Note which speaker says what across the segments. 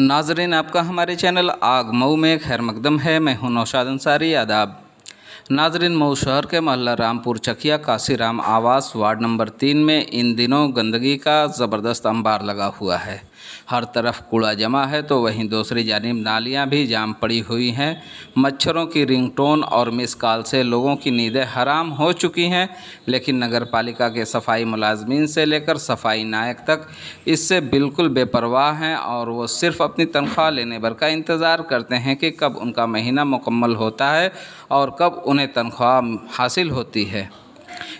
Speaker 1: नाजरीन, आपका हमारे चैनल आग मऊ में खैर मकदम है। मैं हूं नौशाद अंसारी। आदाब नाजरीन, मऊ शहर के मोहल्ला रामपुर चकिया काशीराम आवास वार्ड नंबर 3 में इन दिनों गंदगी का ज़बरदस्त अंबार लगा हुआ है। हर तरफ कूड़ा जमा है तो वहीं दूसरी जानिब नालियां भी जाम पड़ी हुई हैं। मच्छरों की रिंगटोन और मिस कॉल से लोगों की नींदें हराम हो चुकी हैं, लेकिन नगर पालिका के सफाई मुलाजमीन से लेकर सफाई नायक तक इससे बिल्कुल बेपरवाह हैं और वो सिर्फ अपनी तनख्वाह लेने भर का इंतज़ार करते हैं कि कब उनका महीना मुकम्मल होता है और कब उन्हें तनख्वाह हासिल होती है।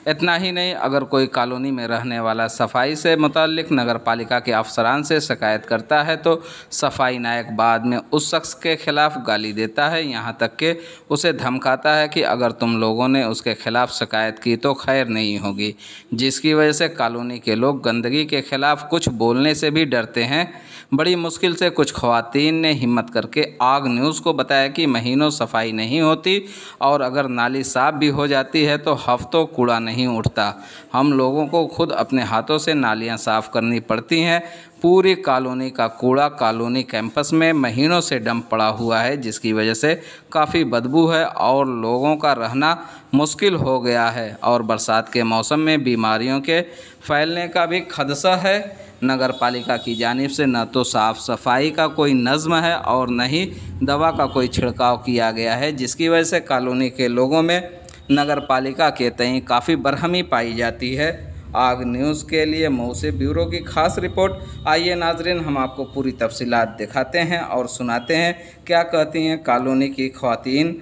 Speaker 1: इतना ही नहीं, अगर कोई कॉलोनी में रहने वाला सफाई से मुताल्लिक नगर पालिका के अफसरान से शिकायत करता है तो सफाई नायक बाद में उस शख्स के ख़िलाफ़ गाली देता है, यहाँ तक कि उसे धमकाता है कि अगर तुम लोगों ने उसके ख़िलाफ़ शिकायत की तो खैर नहीं होगी, जिसकी वजह से कॉलोनी के लोग गंदगी के ख़िलाफ़ कुछ बोलने से भी डरते हैं। बड़ी मुश्किल से कुछ ख़वातीन ने हिम्मत करके आग न्यूज़ को बताया कि महीनों सफाई नहीं होती और अगर नाली साफ़ भी हो जाती है तो हफ्तों कूड़ा नहीं उठता। हम लोगों को खुद अपने हाथों से नालियां साफ़ करनी पड़ती हैं। पूरी कॉलोनी का कूड़ा कॉलोनी कैंपस में महीनों से डंप पड़ा हुआ है, जिसकी वजह से काफ़ी बदबू है और लोगों का रहना मुश्किल हो गया है और बरसात के मौसम में बीमारियों के फैलने का भी खदशा है। नगर पालिका की जानिब से न तो साफ़ सफाई का कोई नज़्म है और न ही दवा का कोई छिड़काव किया गया है, जिसकी वजह से कॉलोनी के लोगों में नगर पालिका के तय काफ़ी बरहमी पाई जाती है। आग न्यूज़ के लिए मऊ से ब्यूरो की खास रिपोर्ट। आइए नाजरीन, हम आपको पूरी तफसीलात दिखाते हैं और सुनाते हैं क्या कहती हैं कॉलोनी की ख़वातीन।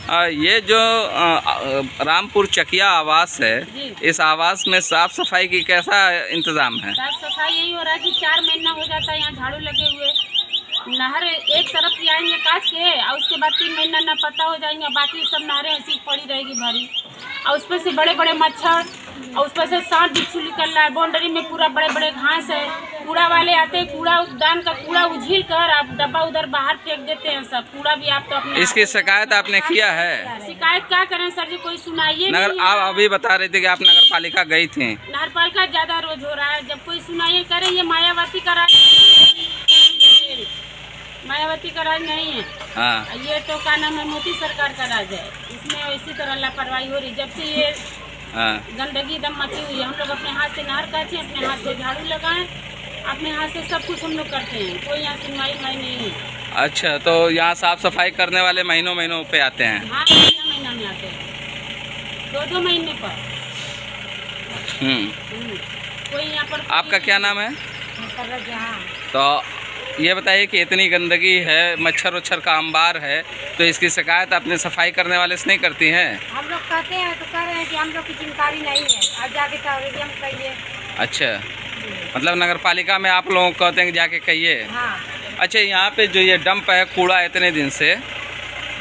Speaker 1: ये जो रामपुर चकिया आवास है, इस आवास में साफ़ सफाई की कैसा इंतज़ाम है?
Speaker 2: साफ सफाई यही हो रहा है कि 4 महीना हो जाता है यहाँ झाड़ू लगे हुए। नहर एक तरफ की आएंगे काट के और उसके बाद 3 महीना न पता हो जाएंगे, बाकी सब नहरें ऐसी पड़ी रहेगी भरी और उसमें से बड़े बड़े मच्छर और उसमें से सांप बिच्छू निकल रहा है। बाउंड्री में पूरा बड़े बड़े घास है। कूड़ा वाले आते हैं, कूड़ा उद्यान का कूड़ा उझिल कर आप डब्बा उधर बाहर फेंक देते हैं। सब कूड़ा भी आप तो अपने
Speaker 1: इसकी शिकायत आपने किया है?
Speaker 2: शिकायत क्या करें सर जी, कोई सुनाइए
Speaker 1: नगर
Speaker 2: नहीं।
Speaker 1: आप अभी बता रहे थे कि आप नगर पालिका गई थी।
Speaker 2: नगर पालिका ज्यादा रोज हो रहा है, जब कोई सुनाइए करे ये मायावती का राज, मायावती का राज नहीं है।
Speaker 1: हाँ,
Speaker 2: ये तो क्या नाम है, मोदी सरकार का राज है। इसमें इसी तरह लापरवाही हो रही। जब से ये गंदगी दम मची हुई है, हम लोग अपने हाथ से नहर काटें, अपने हाथ से झाड़ू लगाएं, अपने हाथ से सब कुछ हम लोग करते हैं। कोई यहाँ सुनवाई नहीं है। अच्छा,
Speaker 1: तो यहाँ साफ सफाई करने वाले महीनों महीनों पे आते हैं?
Speaker 2: हाँ, महीना में आते हैं, 2-2 महीने पर। कोई यहाँ पर।
Speaker 1: आपका क्या नाम है? तो ये बताइए कि इतनी गंदगी है, मच्छर उच्छर का अंबार है, तो इसकी शिकायत अपने सफाई करने वाले से नहीं करती हैं?
Speaker 2: हम लोग कहते हैं तो कह रहे हैं कि हम लोग की जानकारी नहीं है, आज जाके हम कहिए।
Speaker 1: अच्छा, मतलब नगर पालिका में आप लोग कहते हैं कि जाके कहिए।
Speaker 2: हाँ।
Speaker 1: अच्छा, यहाँ पे जो ये डंप है कूड़ा इतने दिन से,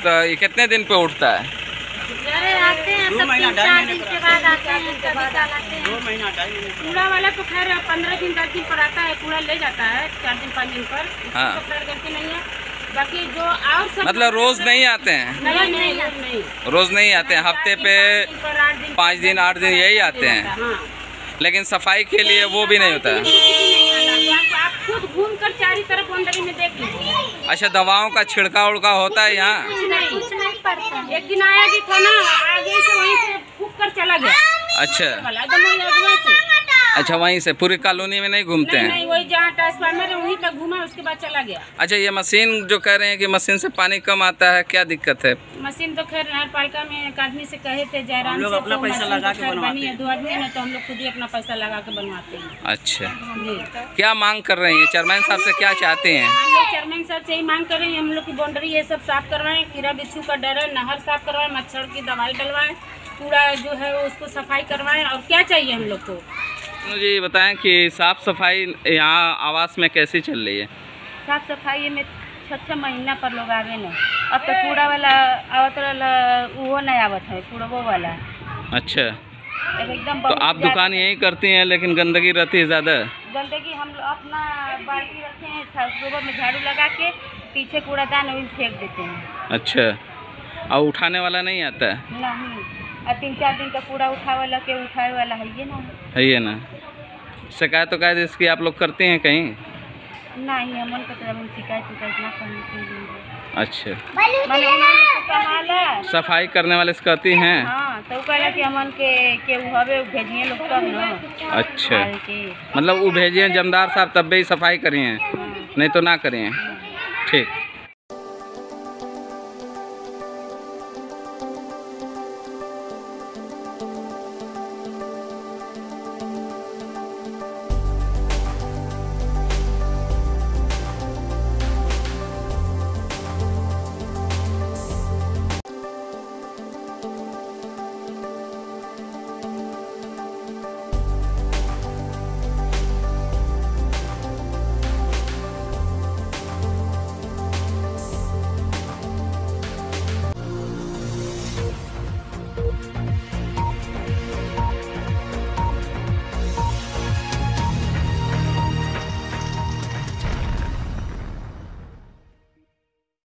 Speaker 1: तो ये कितने दिन पे उठता है?
Speaker 2: आते हैं सब 3-4 दिन के बाद आते हैं, कभी कल आते हैं। 2 महीना 2.5 महीने। कूड़ा वाला तो खैर 15 दिन 10 दिन पर आता है, कूड़ा ले जाता है 4 दिन 5 दिन पर।
Speaker 1: हाँ,
Speaker 2: करके नहीं है। बाकी जो और सब
Speaker 1: मतलब रोज नहीं आते हैं?
Speaker 2: नहीं,
Speaker 1: रोज नहीं आते हैं, हफ्ते पे 5 दिन 8 दिन यही आते हैं। लेकिन सफाई के लिए वो भी नहीं होता है?
Speaker 2: आप खुद घूम कर चारों तरफ बाउंड्री में देख लीजिए।
Speaker 1: अच्छा, दवाओं का छिड़काव उड़काव होता है यहाँ?
Speaker 2: कुछ नहीं पड़ता। एक दिन आया भी था ना, आगे से वहीं से फूक कर चला गया।
Speaker 1: अच्छा, वहीं से पूरी कॉलोनी में नहीं घूमते हैं?
Speaker 2: नहीं, वही जहाँ ट्रांसफार्मर है वहीं तक घूमा, उसके बाद चला गया।
Speaker 1: अच्छा, ये मशीन जो कह रहे हैं कि मशीन से पानी कम आता है, क्या दिक्कत है?
Speaker 2: मशीन तो खैर नगर पालिका में एक आदमी से कहे थे जयराम से,
Speaker 1: अपना पैसा लगा के बनवाते हैं।
Speaker 2: 2 आदमी है ना, तो हम लोग खुद ही अपना पैसा लगा के बनवाते हैं।
Speaker 1: अच्छा, क्या मांग कर रही हैं? चेयरमैन साहब से क्या चाहते हैं?
Speaker 2: हम लोग चेयरमैन साहब से ही मांग कर रहे हैं, हम लोग की बाउंड्री ये सब साफ करवाएं, कीड़ा बिच्छू का डर है, नहर साफ करवाएं, मच्छर की दवाई डलवाएं, कूड़ा जो है उसको सफाई करवाएं। और क्या चाहिए हम लोग को?
Speaker 1: मुझे ये बताएं कि साफ़ सफाई यहाँ आवास में कैसी चल रही है?
Speaker 2: साफ सफाई में 6 महीना पर लोग आवे नहीं। अब तो कूड़ा वाला आवत वाला वो नहीं आवत है, कूड़ा वो वाला।
Speaker 1: अच्छा,
Speaker 2: एकदम।
Speaker 1: तो आप दुकान यही करती हैं लेकिन गंदगी रहती है ज़्यादा?
Speaker 2: गंदगी हम लोग अपना बाल्टी रखे हैं, सुबह में झाड़ू लगा के पीछे कूड़ादान वही फेंक देते हैं।
Speaker 1: अच्छा, और उठाने वाला नहीं आता है?
Speaker 2: नहीं, और 3-4 दिन का कूड़ा उठावे वाला है ये ना।
Speaker 1: है ये ना। शिकायत तो इसकी आप लोग करते हैं कहीं?
Speaker 2: नहीं हमन को तो शिकायत ना करनी चाहिए।
Speaker 1: अच्छा,
Speaker 2: मैंने उन्होंने तो कहाला
Speaker 1: सफाई करने वाले से कहती हैं।
Speaker 2: हाँ तो कहला कि हमन के हवे भेजिए लोग तब न।
Speaker 1: अच्छा, मतलब वो भेजिए जमदार साहब तब भी सफाई करिए, नहीं तो ना करिए। ठीक।